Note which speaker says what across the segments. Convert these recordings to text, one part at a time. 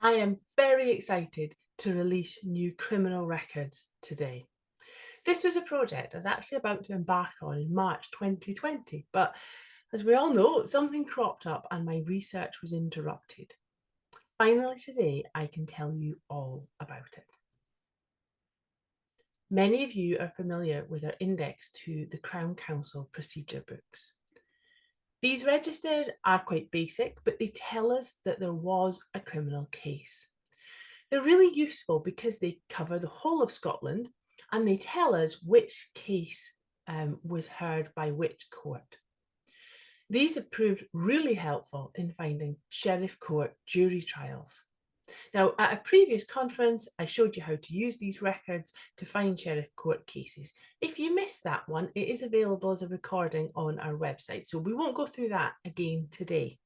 Speaker 1: I am very excited to release new criminal records today. This was a project I was actually about to embark on in March 2020, but as we all know, something cropped up and my research was interrupted. Finally today, I can tell you all about it. Many of you are familiar with our index to the Crown Council procedure books. These registers are quite basic, but they tell us that there was a criminal case. They're really useful because they cover the whole of Scotland and they tell us which case was heard by which court. These have proved really helpful in finding sheriff court jury trials. Now, at a previous conference, I showed you how to use these records to find sheriff court cases. If you missed that one, it is available as a recording on our website, so we won't go through that again today.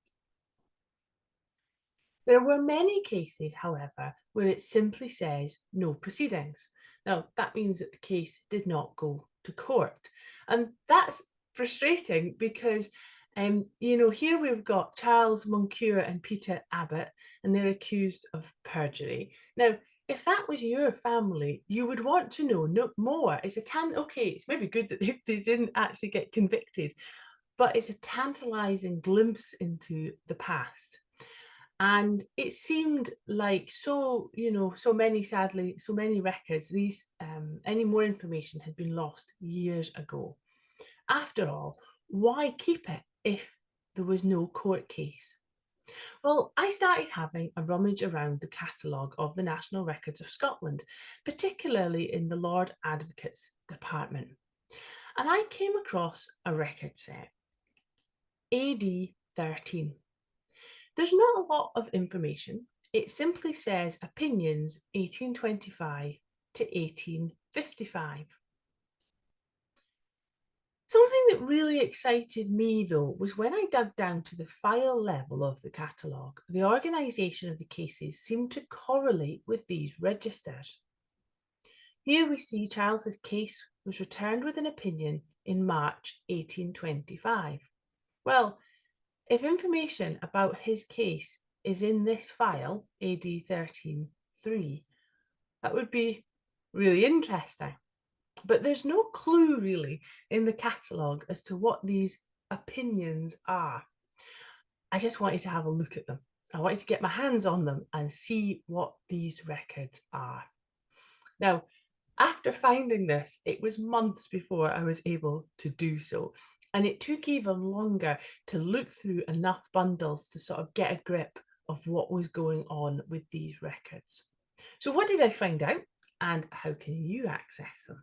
Speaker 1: There were many cases, however, where it simply says no proceedings. Now, that means that the case did not go to court. And that's frustrating because, here we've got Charles Moncure and Peter Abbott, and they're accused of perjury. Now, if that was your family, you would want to know no more. Okay, it's maybe good that they didn't actually get convicted, but it's a tantalizing glimpse into the past. And it seemed like so many records, any more information had been lost years ago. After all, why keep it if there was no court case? Well, I started having a rummage around the catalogue of the National Records of Scotland, particularly in the Lord Advocate's department. And I came across a record set, AD 13. There's not a lot of information. It simply says opinions 1825 to 1855. Something that really excited me, though, was when I dug down to the file level of the catalogue, the organisation of the cases seemed to correlate with these registers. Here we see Charles's case was returned with an opinion in March 1825. Well, if information about his case is in this file, AD 13.3, that would be really interesting. But there's no clue really in the catalogue as to what these opinions are. I just wanted to have a look at them. I wanted to get my hands on them and see what these records are. Now, after finding this, it was months before I was able to do so. And it took even longer to look through enough bundles to sort of get a grip of what was going on with these records. So what did I find out and how can you access them?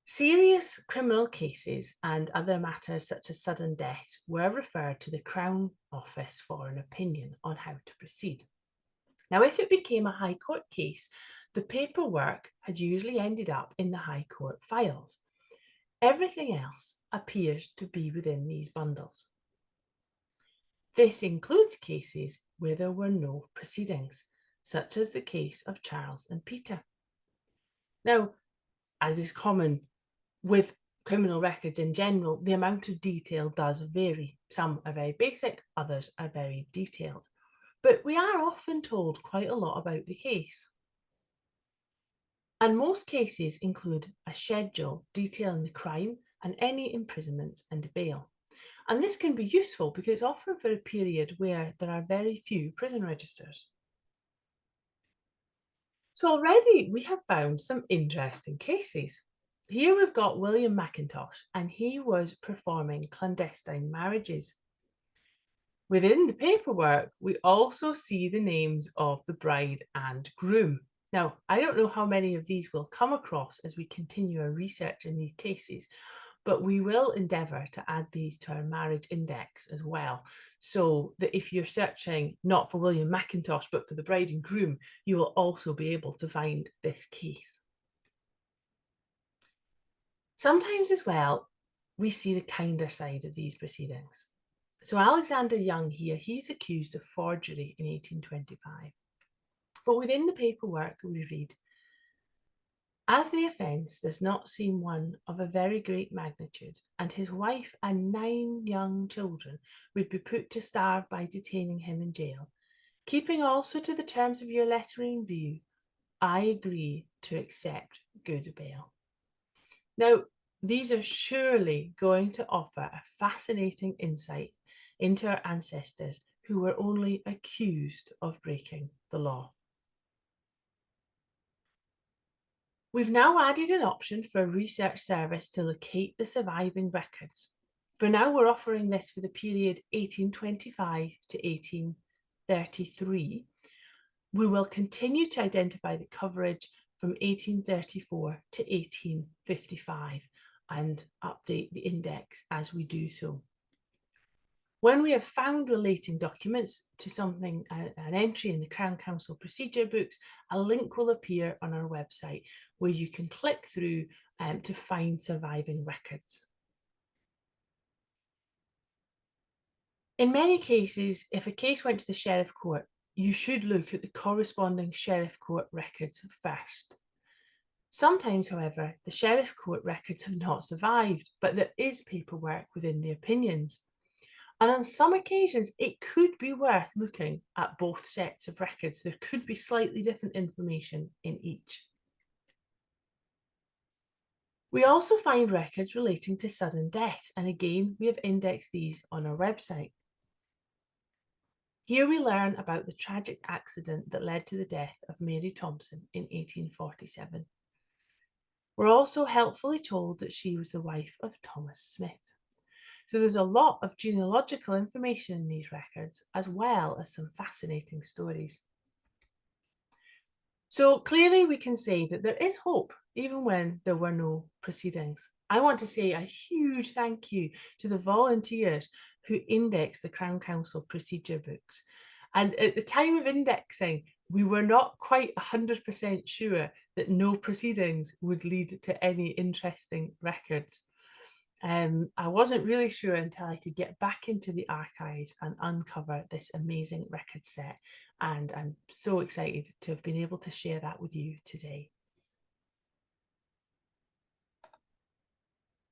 Speaker 1: Serious criminal cases and other matters such as sudden death were referred to the Crown Office for an opinion on how to proceed. Now, if it became a High Court case, the paperwork had usually ended up in the High Court files. Everything else appears to be within these bundles. This includes cases where there were no proceedings, such as the case of Charles and Peter. Now, as is common with criminal records in general, the amount of detail does vary. Some are very basic, others are very detailed. But we are often told quite a lot about the case. And most cases include a schedule detailing the crime and any imprisonments and bail. And this can be useful because it's often for a period where there are very few prison registers. So already we have found some interesting cases. Here we've got William Mackintosh, and he was performing clandestine marriages. Within the paperwork, we also see the names of the bride and groom. Now, I don't know how many of these we'll come across as we continue our research in these cases, but we will endeavour to add these to our marriage index as well, so that if you're searching not for William Mackintosh, but for the bride and groom, you will also be able to find this case. Sometimes as well, we see the kinder side of these proceedings. So Alexander Young here, he's accused of forgery in 1825. But within the paperwork we read, As the offence does not seem one of a very great magnitude, and his wife and 9 young children would be put to starve by detaining him in jail, keeping also to the terms of your letter in view, I agree to accept good bail. Now, these are surely going to offer a fascinating insight into our ancestors who were only accused of breaking the law. We've now added an option for a research service to locate the surviving records. For now, we're offering this for the period 1825 to 1833. We will continue to identify the coverage from 1834 to 1855 and update the index as we do so. When we have found relating documents to something, an entry in the Crown Council procedure books, a link will appear on our website where you can click through to find surviving records. In many cases, if a case went to the Sheriff Court, you should look at the corresponding Sheriff Court records first. Sometimes, however, the Sheriff Court records have not survived, but there is paperwork within the opinions. And on some occasions, it could be worth looking at both sets of records. There could be slightly different information in each. We also find records relating to sudden deaths, and again, we have indexed these on our website. Here we learn about the tragic accident that led to the death of Mary Thompson in 1847. We're also helpfully told that she was the wife of Thomas Smith. So there's a lot of genealogical information in these records, as well as some fascinating stories. So clearly we can say that there is hope, even when there were no proceedings. I want to say a huge thank you to the volunteers who indexed the Crown Council procedure books. And at the time of indexing, we were not quite 100% sure that no proceedings would lead to any interesting records. I wasn't really sure until I could get back into the archives and uncover this amazing record set. And I'm so excited to have been able to share that with you today.